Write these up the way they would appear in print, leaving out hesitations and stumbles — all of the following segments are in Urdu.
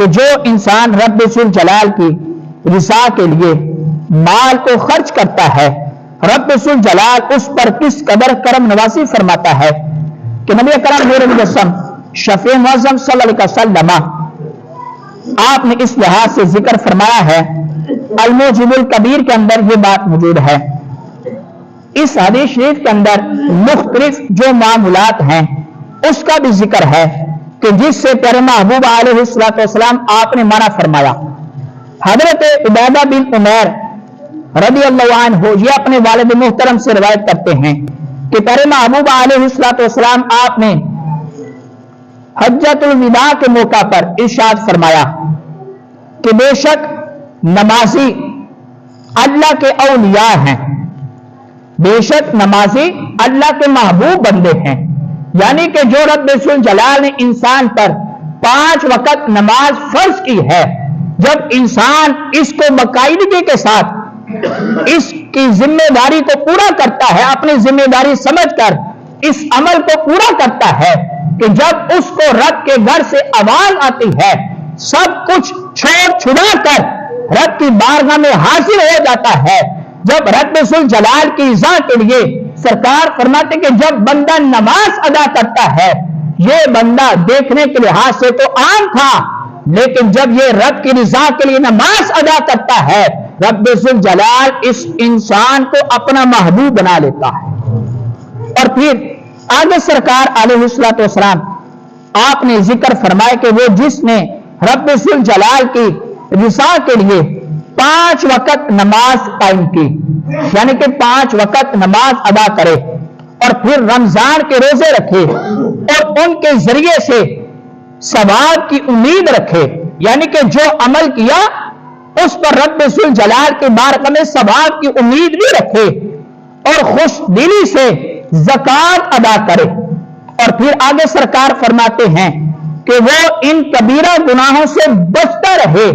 کہ جو انسان رب ذوالجلال کی رضا کے لیے مال کو خرچ کرتا ہے، رب ذوالجلال اس پر کس قدر کرم نوازی فرماتا ہے کہ نبی کرم نور مجسم شفیع معظم صلی اللہ علیہ وسلم آپ نے اس لحاظ سے ذکر فرمایا ہے، الموجب الکبیر کے اندر یہ بات موجود ہے۔ اس حدیث شریف کے اندر مختلف جو معاملات ہیں اس کا بھی ذکر ہے کہ جس سے پیارے محبوب علیہ السلام آپ نے منع فرمایا۔ حضرت عبیدہ بن عمیر رضی اللہ عنہ یہ اپنے والد محترم سے روایت کرتے ہیں کہ پیارے محبوب علیہ السلام آپ نے حجۃ الوداع کے موقع پر ارشاد فرمایا کہ بے شک نمازی اللہ کے اولیاء ہیں، بے شک نمازی اللہ کے محبوب بندے ہیں، یعنی کہ جو رب ذوالجلال نے انسان پر 5 وقت نماز فرض کی ہے، جب انسان اس کو باقاعدگی کے ساتھ اس کی ذمہ داری کو پورا کرتا ہے، اپنی ذمہ داری سمجھ کر اس عمل کو پورا کرتا ہے کہ جب اس کو رب کے گھر سے آواز آتی ہے سب کچھ چھوڑ چھڑا کر رب کی بارگاہ میں حاضر ہو جاتا ہے، جب رب ذوالجلال کی رضا کے لیے سرکار فرماتے کہ جب بندہ نماز ادا کرتا ہے، یہ بندہ دیکھنے کے لحاظ سے تو عام تھا، لیکن جب یہ رب کی رضا کے لیے نماز ادا کرتا ہے، رب ذوالجلال اس انسان کو اپنا محبوب بنا لیتا ہے۔ اور پھر آگے سرکار علیہ السلام آپ نے ذکر فرمایا کہ وہ جس نے رب ذوالجلال کی رضا کے لیے 5 وقت نماز قائم کی، یعنی کہ 5 وقت نماز ادا کرے اور پھر رمضان کے روزے رکھے اور ان کے ذریعے سے ثواب کی امید رکھے، یعنی کہ جو عمل کیا اس پر رب ذوالجلال کے بارگاہ میں ثواب کی امید بھی رکھے اور خوش دلی سے زکات ادا کرے۔ اور پھر آگے سرکار فرماتے ہیں کہ وہ ان کبیرہ گناہوں سے بچتا رہے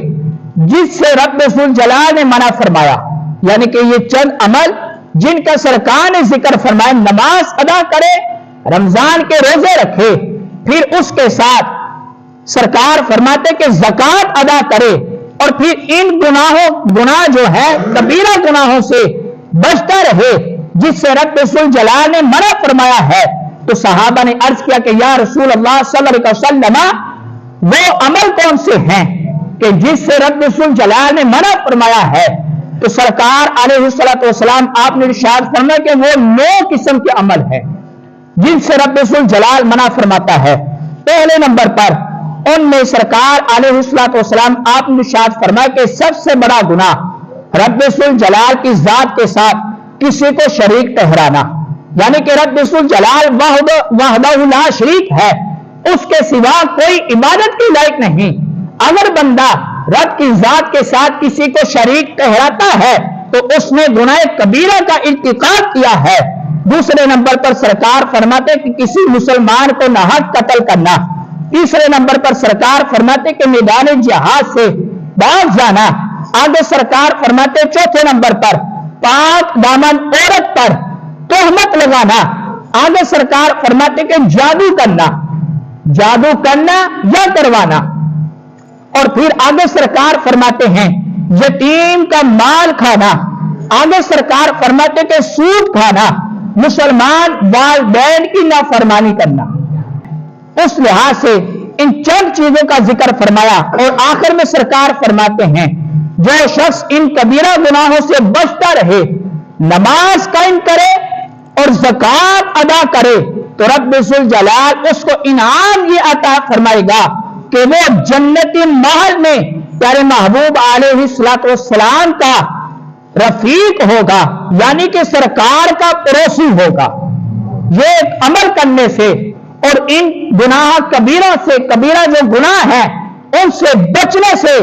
جس سے رب ذوالجلال نے منع فرمایا، یعنی کہ یہ چند عمل جن کا سرکار نے ذکر فرمایا، نماز ادا کرے، رمضان کے روزے رکھے، پھر اس کے ساتھ سرکار فرماتے کہ زکات ادا کرے اور پھر ان گناہ جو ہے کبیرہ گناہوں سے بچتا رہے جس سے رب ذوالجلال نے منع فرمایا ہے۔ تو صحابہ نے عرض کیا کہ یا رسول اللہ صلی اللہ علیہ وسلم وہ عمل کون سے ہیں کہ جس سے رب ذوالجلال نے منع فرمایا ہے؟ تو سرکار علیہ السلام آپ نے ارشاد فرمایا کہ وہ 9 قسم کے عمل ہیں جن سے رب ذوالجلال منع فرماتا ہے۔ پہلے نمبر پر ان میں سرکار علیہ السلام آپ نے ارشاد فرمایا کہ سب سے بڑا گناہ رب ذوالجلال کی ذات کے ساتھ کسی کو شریک ٹھہرانا، یعنی کہ رب ذوالجلال وحدہ لا شریک ہے، اس کے سوا کوئی عبادت کے لائق نہیں۔ اگر بندہ رب کی ذات کے ساتھ کسی کو شریک ٹھہراتا ہے تو اس نے گناہ کبیرہ کا ارتکاب کیا ہے۔ دوسرے نمبر پر سرکار فرماتے کہ کسی مسلمان کو ناحق قتل کرنا۔ تیسرے نمبر پر سرکار فرماتے کہ میدان جہاد سے باز جانا۔ آگے سرکار فرماتے چوتھے نمبر پر پاک دامن عورت پر تہمت لگانا۔ آگے سرکار فرماتے کہ جادو کرنا یا کروانا۔ اور پھر آگے سرکار فرماتے ہیں یتیم کا مال کھانا۔ آگے سرکار فرماتے کہ سود کھانا، مسلمان والدین کی نافرمانی کرنا۔ اس لحاظ سے ان چند چیزوں کا ذکر فرمایا اور آخر میں سرکار فرماتے ہیں جو شخص ان کبیرہ گناہوں سے بچتا رہے، نماز قائم کرے اور زکات ادا کرے تو رب ذوالجلال اس کو انعام یہ عطا فرمائے گا کہ وہ جنتی محل میں پیارے محبوب علیہ السلام کا رفیق ہوگا، یعنی کہ سرکار کا پڑوسی ہوگا۔ یہ عمل کرنے سے اور ان گناہ کبیرہ جو گناہ ہیں ان سے بچنے سے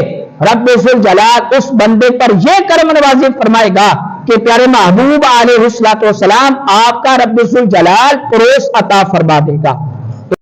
رب ذوالجلال اس بندے پر یہ کرم نوازی فرمائے گا کہ پیارے محبوب علیہ السلام آپ کا رب ذوالجلال پڑوس عطا فرما دے گا۔